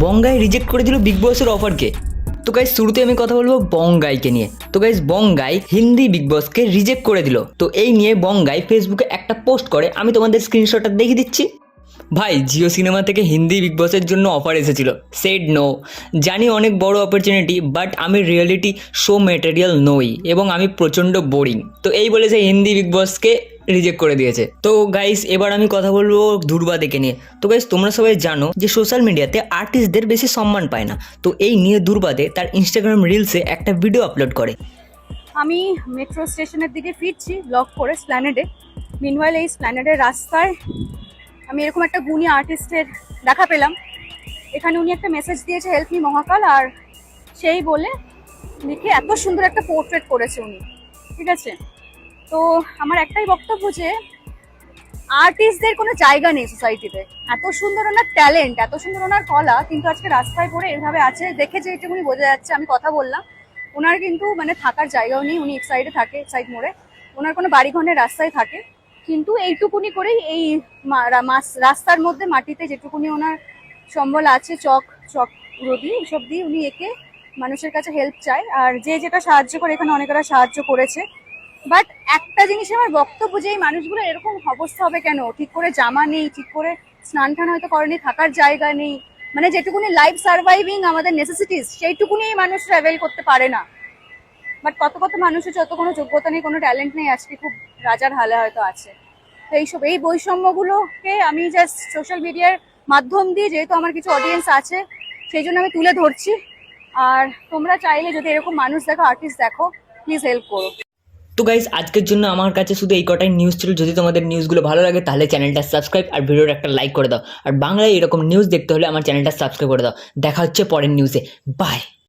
বঙ্গাই reject করে দিল big বসের অফারকে। তো গাইস শুরুতে আমি কথা বলবো বঙ্গাইকে নিয়ে। তো গাইস বঙ্গাই হিন্দি বিগ বসকে রিজেক্ট করে দিল। তো এই নিয়ে বঙ্গাই ফেসবুকে একটা পোস্ট করে, আমি তোমাদের স্ক্রিনশটটা দেখিয়ে দিচ্ছি। ভাই জিও সিনেমা থেকে হিন্দি বিগ বসের জন্য অফার এসেছিল, সেড নো। জানি অনেক বড় অপরচুনিটি, বাট আমি রিয়েলিটি শো ম্যাটেরিয়াল নই এবং আমি প্রচণ্ড বোরিং। তো এই বলে সে হিন্দি বিগ বসকে রিজেক্ট করে দিয়েছে। তো গাইস এবার আমি কথা বলবো দুর্বাদেকে নিয়ে। তো গাইস তোমরা সবাই জানো যে সোশ্যাল মিডিয়াতে আর্টিস্টদের বেশি সম্মান পায় না। তো এই নিয়ে দুর্বাদে তার ইনস্টাগ্রাম রিলসে একটা ভিডিও আপলোড করে। আমি মেট্রো স্টেশনের দিকে ফিরছি ব্লগ করে স্প্ল্যানেডে। মিনওয়াইল এই স্প্ল্যানেডের রাস্তায় আমি এরকম একটা গুণী আর্টিস্টের দেখা পেলাম। এখানে উনি একটা মেসেজ দিয়েছে, হেল্প মি মহাকাল, আর সেই বলে লিখে এত সুন্দর একটা পোর্ট্রেট করেছে উনি, ঠিক আছে। তো আমার একটাই বক্তব্য যে আর্টিস্টদের কোনো জায়গা নেই সোসাইটিতে। এত সুন্দর ওনার ট্যালেন্ট, এত সুন্দর ওনার কলা, কিন্তু আজকে রাস্তায় পড়ে এভাবে আছে। দেখে যে এটুকুনি বোঝা যাচ্ছে, আমি কথা বললাম, ওনার কিন্তু মানে থাকার জায়গাও নেই। উনি এক সাইডে থাকে, এক সাইড মোড়ে, ওনার কোনো বাড়িঘরের রাস্তায় থাকে, কিন্তু এইটুকুনি করেই এই রাস্তার মধ্যে মাটিতে যেটুকুনি ওনার সম্বল আছে, চক রদি এসব দিয়ে উনি একে মানুষের কাছে হেল্প চায়। আর যে যেটা সাহায্য করে, এখানে অনেকেরা সাহায্য করেছে। বাট একটা জিনিস আমার বক্তব্য, যে এই মানুষগুলো এরকম অবস্থা হবে কেন? ঠিক করে জামা নেই, ঠিক করে স্নান টান হয়তো করেনি, থাকার জায়গা নেই, মানে যেটুকুনি লাইফ সার্ভাইভিং আমাদের নেসেসিটিস সেইটুকুনি এই মানুষ ট্রাভেল করতে পারে না। বাট কত কত মানুষের যত কোনো যোগ্যতা নেই, কোনো ট্যালেন্ট নেই, আজকে খুব রাজার হালে হয়তো আছে। তো এইসব এই বৈষম্যগুলোকে আমি জাস্ট সোশ্যাল মিডিয়ার মাধ্যম দিয়ে, যেহেতু আমার কিছু অডিয়েন্স আছে, সেই জন্য আমি তুলে ধরছি। আর তোমরা চাইলে যদি এরকম মানুষ দেখো, আর্টিস্ট দেখো, প্লিজ হেল্প করো। তো গাইস আজকের জন্য আমার কাছে শুধু এই কটাই নিউজ ছিল। যদি তোমাদের নিউজগুলো ভালো লাগে তাহলে চ্যানেলটা সাবস্ক্রাইব আর ভিডিওর একটা লাইক করে দাও। আর বাংলায় এরকম নিউজ দেখতে হলে আমার চ্যানেলটা সাবস্ক্রাইব করে দাও। দেখা হচ্ছে পরের নিউজে। বাই।